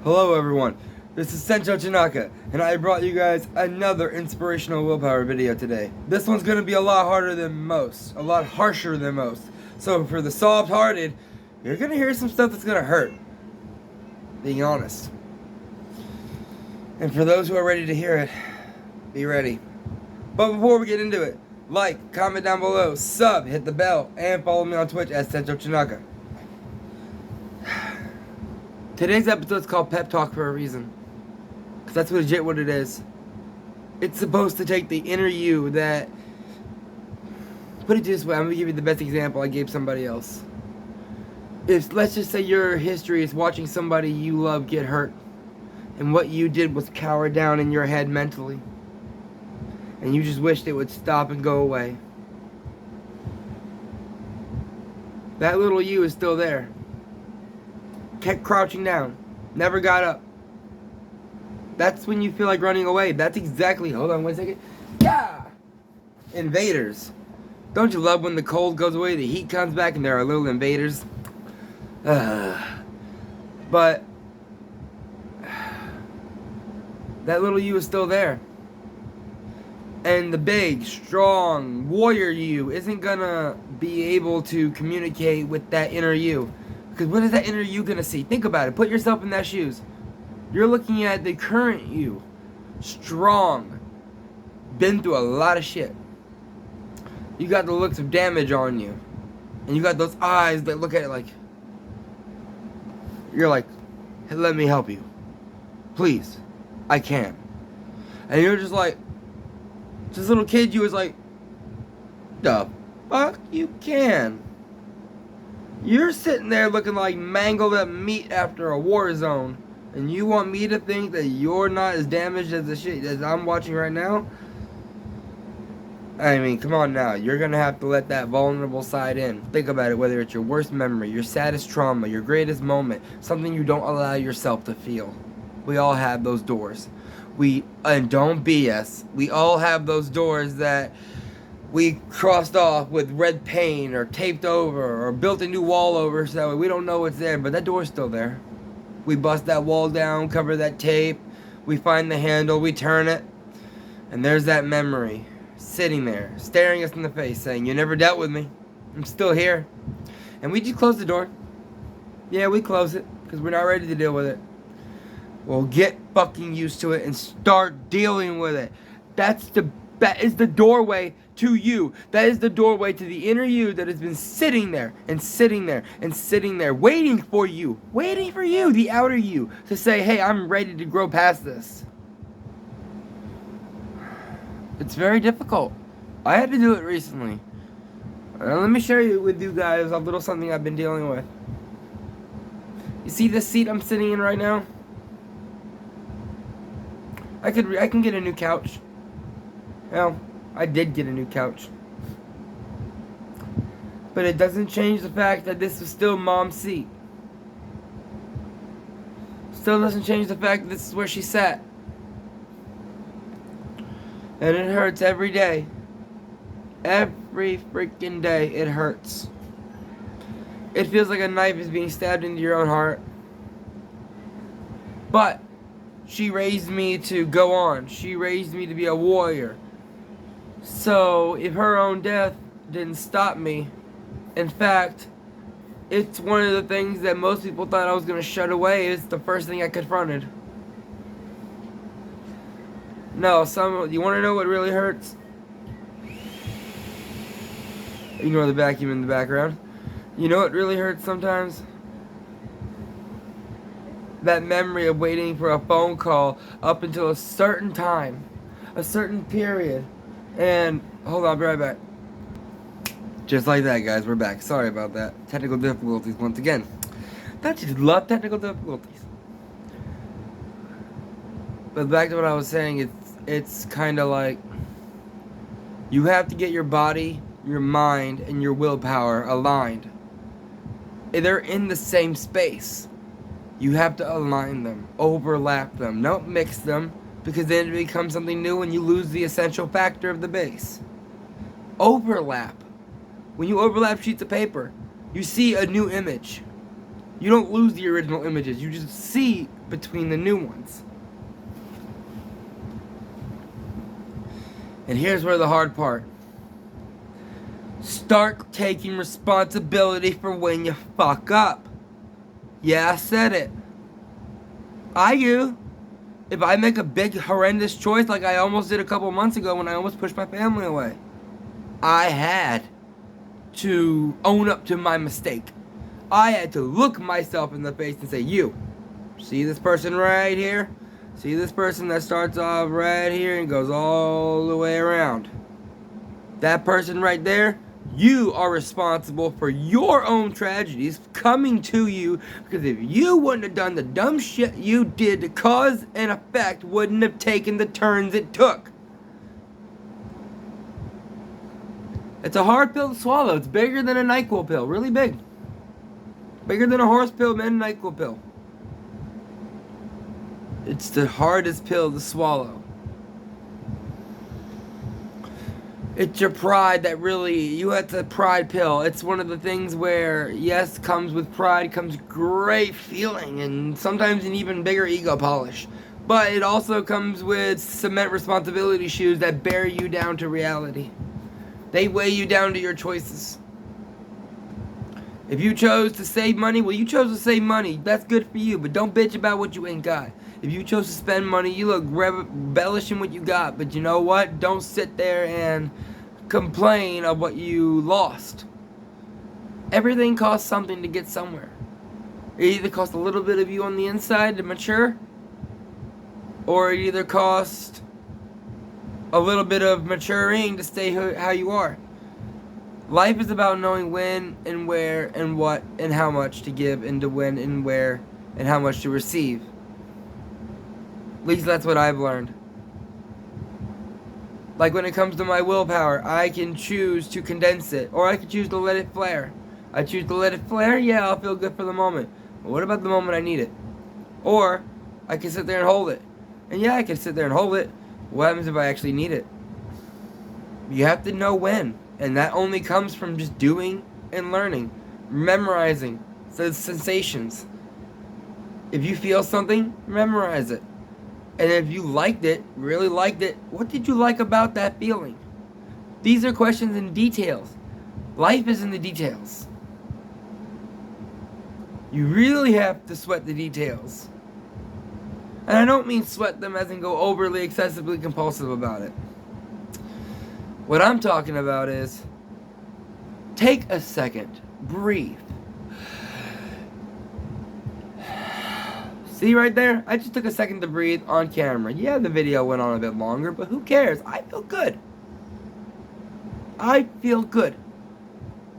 Hello everyone, this is Senchou Chanaka, and I brought you guys another inspirational willpower video today. This one's going to be a lot harder than most, a lot harsher than most. So for the soft-hearted, you're going to hear some stuff that's going to hurt, being honest. And for those who are ready to hear it, be ready. But before we get into it, like, comment down below, sub, hit the bell, and follow me on Twitch at Senchou Chanaka. Today's episode is called Pep Talk for a reason. Because that's legit what it is. It's supposed to take the inner you that... Put it this way, I'm going to give you the best example I gave somebody else. If, let's just say your history is watching somebody you love get hurt. And what you did was cower down in your head mentally. And you just wished it would stop and go away. That little you is still there. Kept crouching down, never got up. That's when you feel like running away. That's exactly, hold on 1 second. Yeah! Invaders. Don't you love when the cold goes away, the heat comes back, and there are little invaders? But that little you is still there. And the big, strong, warrior you isn't gonna be able to communicate with that inner you. Because what is that inner you gonna see? Think about it. Put yourself in that shoes. You're looking at the current you. Strong. Been through a lot of shit. You got the looks of damage on you. And you got those eyes that look at it like... You're like, hey, let me help you. Please. I can. And you're just like... This little kid you was like... The fuck you can. You're sitting there looking like mangled up meat after a war zone. And you want me to think that you're not as damaged as the shit as I'm watching right now? I mean, come on now. You're going to have to let that vulnerable side in. Think about it, whether it's your worst memory, your saddest trauma, your greatest moment, something you don't allow yourself to feel. We all have those doors. And don't BS, we all have those doors that we crossed off with red paint or taped over or built a new wall over so we don't know what's there, but that door's still there. We bust that wall down, cover that tape, we find the handle, we turn it, and there's that memory sitting there, staring us in the face, saying, you never dealt with me, I'm still here. And we just close the door. Yeah, we close it, because we're not ready to deal with it. Well, get fucking used to it and start dealing with it. That is the doorway to you. That is the doorway to the inner you that has been sitting there and sitting there and sitting there, waiting for you, the outer you, to say, hey, I'm ready to grow past this. It's very difficult. I had to do it recently. Let me share with you guys a little something I've been dealing with. You see this seat I'm sitting in right now? I can get a new couch. Well, I did get a new couch. But it doesn't change the fact that this is still Mom's seat. Still doesn't change the fact that this is where she sat. And it hurts every day. Every freaking day it hurts. It feels like a knife is being stabbed into your own heart. But she raised me to go on. She raised me to be a warrior. So, if her own death didn't stop me, in fact, it's one of the things that most people thought I was going to shut away. It's the first thing I confronted. No, you want to know what really hurts? Ignore the vacuum in the background. You know what really hurts sometimes? That memory of waiting for a phone call up until a certain time, a certain period. And, hold on, I'll be right back. Just like that, guys, we're back. Sorry about that. Technical difficulties once again. Don't you love technical difficulties? But back to what I was saying, it's kind of like you have to get your body, your mind, and your willpower aligned. They're in the same space. You have to align them, overlap them, don't mix them, because then it becomes something new and you lose the essential factor of the base. Overlap. When you overlap sheets of paper, you see a new image. You don't lose the original images. You just see between the new ones. And here's where the hard part. Start taking responsibility for when you fuck up. Yeah, I said it. I do. If I make a big, horrendous choice like I almost did a couple months ago when I almost pushed my family away, I had to own up to my mistake. I had to look myself in the face and say, you, see this person right here? See this person that starts off right here and goes all the way around? That person right there, you are responsible for your own tragedies coming to you, because if you wouldn't have done the dumb shit you did, the cause and effect wouldn't have taken the turns it took. It's a hard pill to swallow. It's bigger than a NyQuil pill. Really big. Bigger than a horse pill and a NyQuil pill. It's the hardest pill to swallow. It's your pride that really, you have the pride pill. It's one of the things where, yes, comes with pride, comes great feeling, and sometimes an even bigger ego polish. But it also comes with cement responsibility shoes that bear you down to reality. They weigh you down to your choices. If you chose to save money, well, you chose to save money. That's good for you, but don't bitch about what you ain't got. If you chose to spend money, you look rebellish in what you got. But you know what? Don't sit there and complain of what you lost. Everything costs something to get somewhere. It either costs a little bit of you on the inside to mature, or it either costs a little bit of maturing to stay how you are. Life is about knowing when and where and what and how much to give, and to when and where and how much to receive. At least that's what I've learned. Like when it comes to my willpower, I can choose to condense it, or I can choose to let it flare. I choose to let it flare, yeah, I'll feel good for the moment. But what about the moment I need it? Or I can sit there and hold it. And yeah, I can sit there and hold it. What happens if I actually need it? You have to know when. And that only comes from just doing and learning. Memorizing the sensations. If you feel something, memorize it. And if you liked it, really liked it, what did you like about that feeling? These are questions in details. Life is in the details. You really have to sweat the details. And I don't mean sweat them as in go overly, excessively compulsive about it. What I'm talking about is, take a second, breathe. See right there? I just took a second to breathe on camera. Yeah, the video went on a bit longer, but who cares? I feel good. I feel good.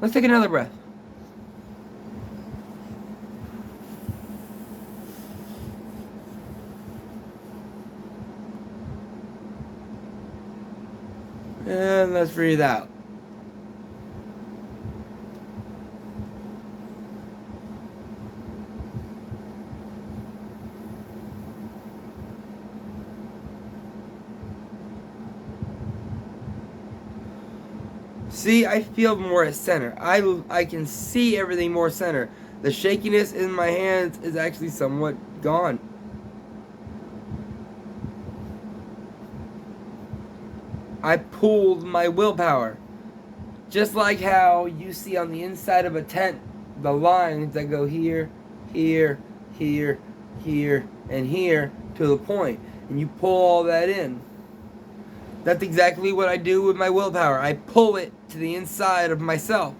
Let's take another breath. And let's breathe out. See, I feel more at center. I can see everything more center. The shakiness in my hands is actually somewhat gone. I pulled my willpower. Just like how you see on the inside of a tent, the lines that go here, here, here, here, and here to the point. And you pull all that in. That's exactly what I do with my willpower. I pull it to the inside of myself.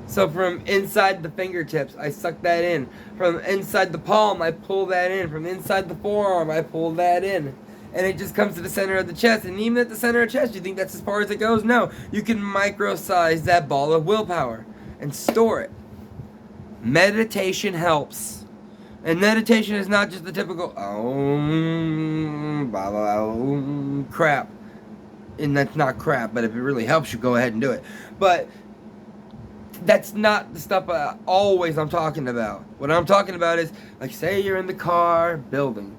So from inside the fingertips, I suck that in. From inside the palm, I pull that in. From inside the forearm, I pull that in. And it just comes to the center of the chest. And even at the center of the chest, you think that's as far as it goes? No. You can micro-size that ball of willpower and store it. Meditation helps. And meditation is not just the typical crap. And that's not crap, but if it really helps you, go ahead and do it. But that's not the stuff I'm talking about. What I'm talking about is, like, say you're in the car, building,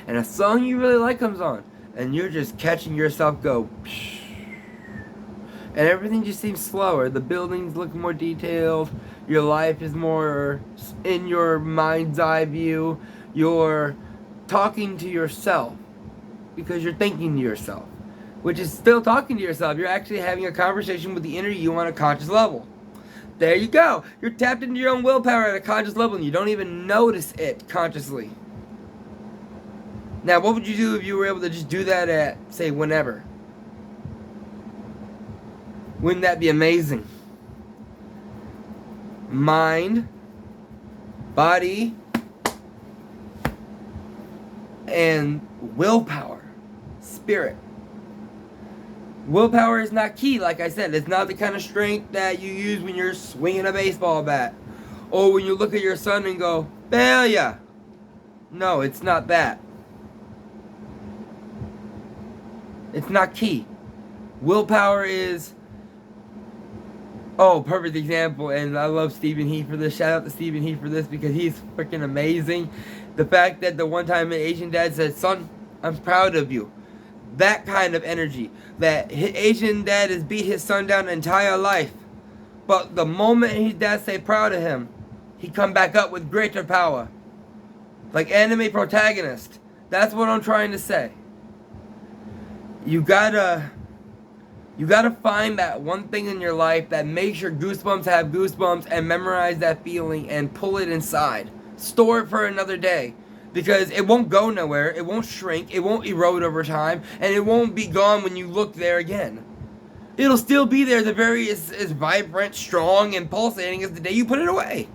and a song you really like comes on, and you're just catching yourself go, psh, And everything just seems slower. The buildings look more detailed. Your life is more in your mind's eye view. You're talking to yourself because you're thinking to yourself, which is still talking to yourself. You're actually having a conversation with the inner you on a conscious level. There you go. You're tapped into your own willpower at a conscious level and you don't even notice it consciously. Now, what would you do if you were able to just do that at, say, whenever? Wouldn't that be amazing? Mind, body, and willpower, spirit. Willpower is not key, like I said. It's not the kind of strength that you use when you're swinging a baseball bat. Or when you look at your son and go, failure. No, it's not that. It's not key. Willpower is... Oh, perfect example, and I love Stephen Heath for this. Shout out to Stephen Heath for this because he's freaking amazing. The fact that the one time an Asian dad said, son, I'm proud of you. That kind of energy. That Asian dad has beat his son down the entire life. But the moment his dad say proud of him, he come back up with greater power. Like anime protagonist. That's what I'm trying to say. You gotta find that one thing in your life that makes your goosebumps have goosebumps and memorize that feeling and pull it inside. Store it for another day. Because it won't go nowhere, it won't shrink, it won't erode over time, and it won't be gone when you look there again. It'll still be there, the very as vibrant, strong, and pulsating as the day you put it away.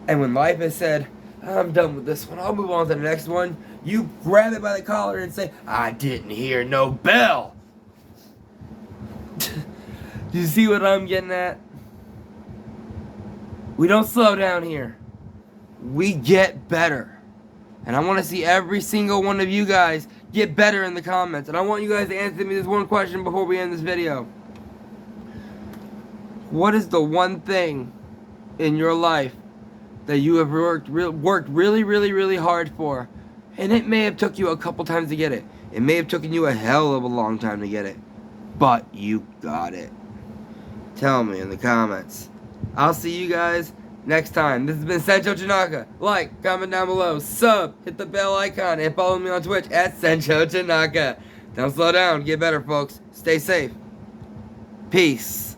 And when life has said, I'm done with this one, I'll move on to the next one, you grab it by the collar and say, I didn't hear no bell. Do you see what I'm getting at? We don't slow down here. We get better. And I want to see every single one of you guys get better in the comments. And I want you guys to answer me this one question before we end this video. What is the one thing in your life that you have worked really, really, really hard for? And it may have took you a couple times to get it. It may have taken you a hell of a long time to get it. But you got it. Tell me in the comments. I'll see you guys next time. This has been Senchou Chanaka. Like, comment down below, sub, hit the bell icon, and follow me on Twitch at Senchou Chanaka. Don't slow down. Get better, folks. Stay safe. Peace.